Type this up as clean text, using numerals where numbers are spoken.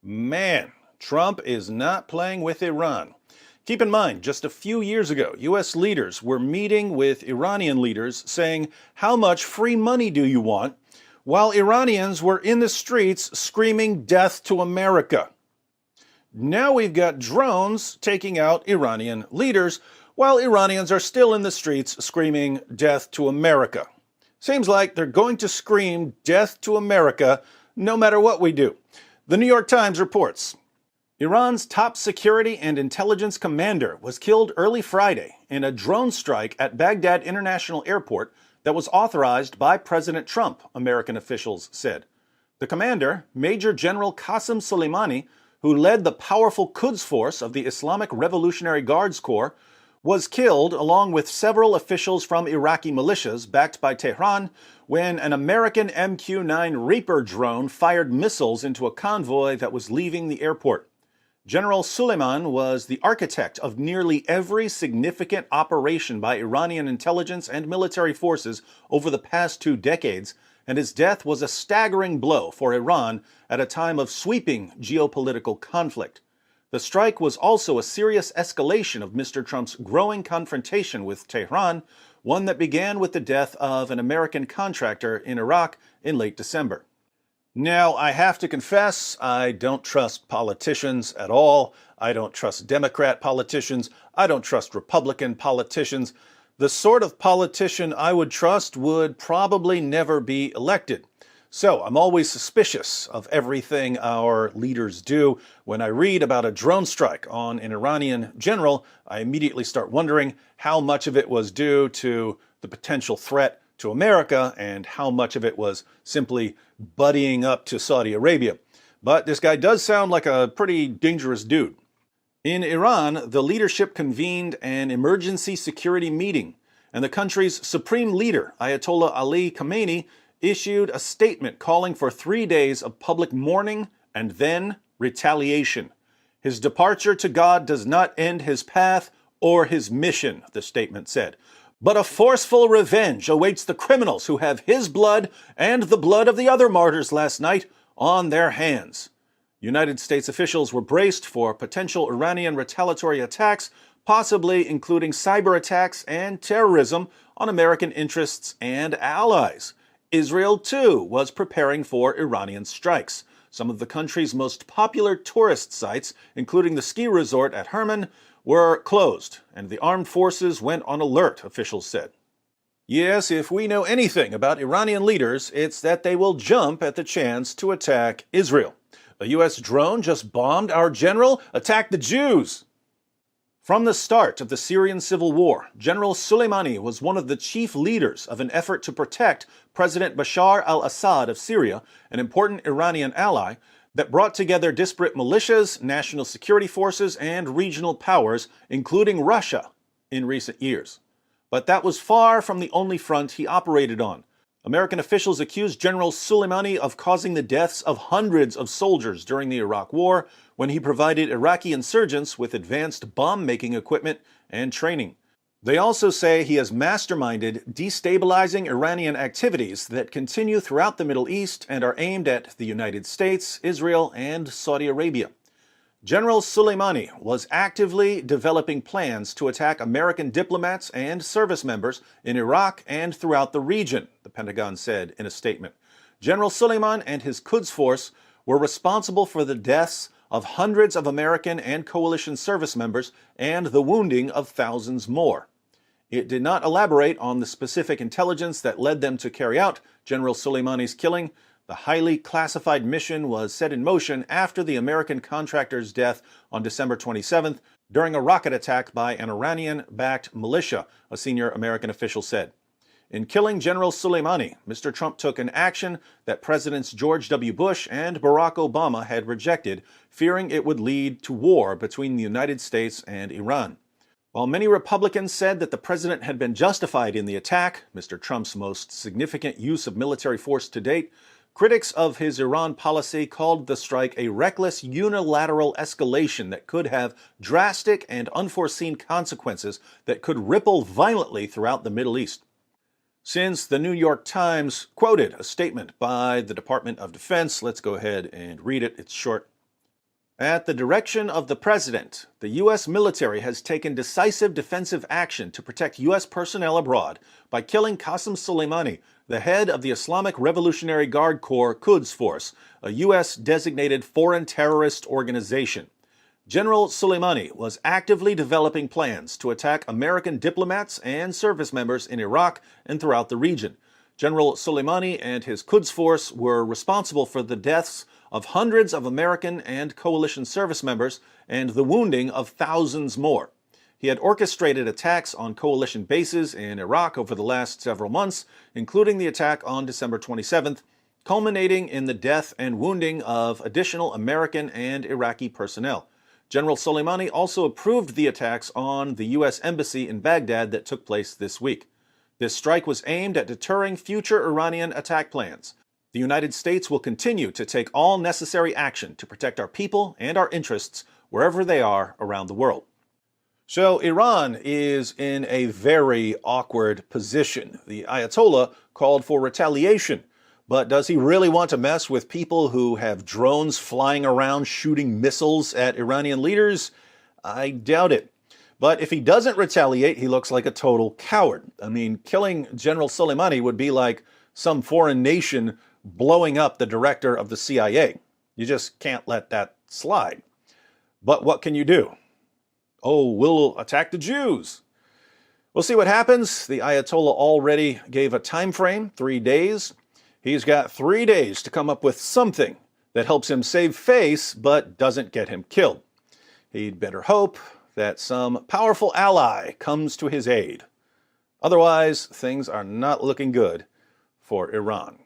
Man, Trump is not playing with Iran. Keep in mind, just a few years ago, U.S. leaders were meeting with Iranian leaders saying, "How much free money do you want?" while Iranians were in the streets screaming, "Death to America." Now we've got drones taking out Iranian leaders while Iranians are still in the streets screaming, "Death to America." Seems like they're going to scream "Death to America" no matter what we do. The New York Times reports, Iran's top security and intelligence commander was killed early Friday in a drone strike at Baghdad International Airport that was authorized by President Trump, American officials said. The commander, Major General Qassim Suleimani, who led the powerful Quds Force of the Islamic Revolutionary Guards Corps, was killed along with several officials from Iraqi militias backed by Tehran when an American MQ-9 Reaper drone fired missiles into a convoy that was leaving the airport. General Suleimani was the architect of nearly every significant operation by Iranian intelligence and military forces over the past 2 decades, and his death was a staggering blow for Iran at a time of sweeping geopolitical conflict. The strike was also a serious escalation of Mr. Trump's growing confrontation with Tehran, one that began with the death of an American contractor in Iraq in late December. Now, I have to confess, I don't trust politicians at all. I don't trust Democrat politicians. I don't trust Republican politicians. The sort of politician I would trust would probably never be elected. So I'm always suspicious of everything our leaders do. When I read about a drone strike on an Iranian general, I immediately start wondering how much of it was due to the potential threat to America and how much of it was simply buddying up to Saudi Arabia. But this guy does sound like a pretty dangerous dude. In Iran, the leadership convened an emergency security meeting, and the country's supreme leader, Ayatollah Ali Khamenei, issued a statement calling for 3 days of public mourning and then retaliation. His departure to God does not end his path or his mission, the statement said. But a forceful revenge awaits the criminals who have his blood and the blood of the other martyrs last night on their hands. United States officials were braced for potential Iranian retaliatory attacks, possibly including cyber attacks and terrorism on American interests and allies. Israel, too, was preparing for Iranian strikes. Some of the country's most popular tourist sites, including the ski resort at Hermon, were closed, and the armed forces went on alert, officials said. Yes, if we know anything about Iranian leaders, it's that they will jump at the chance to attack Israel. A U.S. drone just bombed our general. Attack the Jews! From the start of the Syrian civil war, General Soleimani was one of the chief leaders of an effort to protect President Bashar al-Assad of Syria, an important Iranian ally, that brought together disparate militias, national security forces, and regional powers, including Russia, in recent years. But that was far from the only front he operated on. American officials accused General Soleimani of causing the deaths of hundreds of soldiers during the Iraq War when he provided Iraqi insurgents with advanced bomb-making equipment and training. They also say he has masterminded destabilizing Iranian activities that continue throughout the Middle East and are aimed at the United States, Israel, and Saudi Arabia. General Soleimani was actively developing plans to attack American diplomats and service members in Iraq and throughout the region, the Pentagon said in a statement. General Soleimani and his Quds Force were responsible for the deaths of hundreds of American and coalition service members and the wounding of thousands more. It did not elaborate on the specific intelligence that led them to carry out General Soleimani's killing. The highly classified mission was set in motion after the American contractor's death on December 27th during a rocket attack by an Iranian-backed militia, a senior American official said. In killing General Soleimani, Mr. Trump took an action that Presidents George W. Bush and Barack Obama had rejected, fearing it would lead to war between the United States and Iran. While many Republicans said that the president had been justified in the attack, Mr. Trump's most significant use of military force to date, critics of his Iran policy called the strike a reckless unilateral escalation that could have drastic and unforeseen consequences that could ripple violently throughout the Middle East. Since the New York Times quoted a statement by the Department of Defense, let's go ahead and read it. It's short. At the direction of the president, the U.S. military has taken decisive defensive action to protect U.S. personnel abroad by killing Qassim Suleimani, the head of the Islamic Revolutionary Guards Corps Quds Force, a U.S. designated foreign terrorist organization. General Soleimani was actively developing plans to attack American diplomats and service members in Iraq and throughout the region. General Soleimani and his Quds Force were responsible for the deaths of hundreds of American and coalition service members and the wounding of thousands more. He had orchestrated attacks on coalition bases in Iraq over the last several months, including the attack on December 27th, culminating in the death and wounding of additional American and Iraqi personnel. General Soleimani also approved the attacks on the U.S. Embassy in Baghdad that took place this week. This strike was aimed at deterring future Iranian attack plans. The United States will continue to take all necessary action to protect our people and our interests wherever they are around the world. So Iran is in a very awkward position. The Ayatollah called for retaliation, but does he really want to mess with people who have drones flying around shooting missiles at Iranian leaders? I doubt it. But if he doesn't retaliate, he looks like a total coward. I mean, killing General Soleimani would be like some foreign nation blowing up the director of the CIA. You just can't let that slide. But what can you do? Oh, we'll attack the Jews. We'll see what happens. The Ayatollah already gave a time frame, 3 days. He's got 3 days to come up with something that helps him save face but doesn't get him killed. He'd better hope that some powerful ally comes to his aid. Otherwise, things are not looking good for Iran.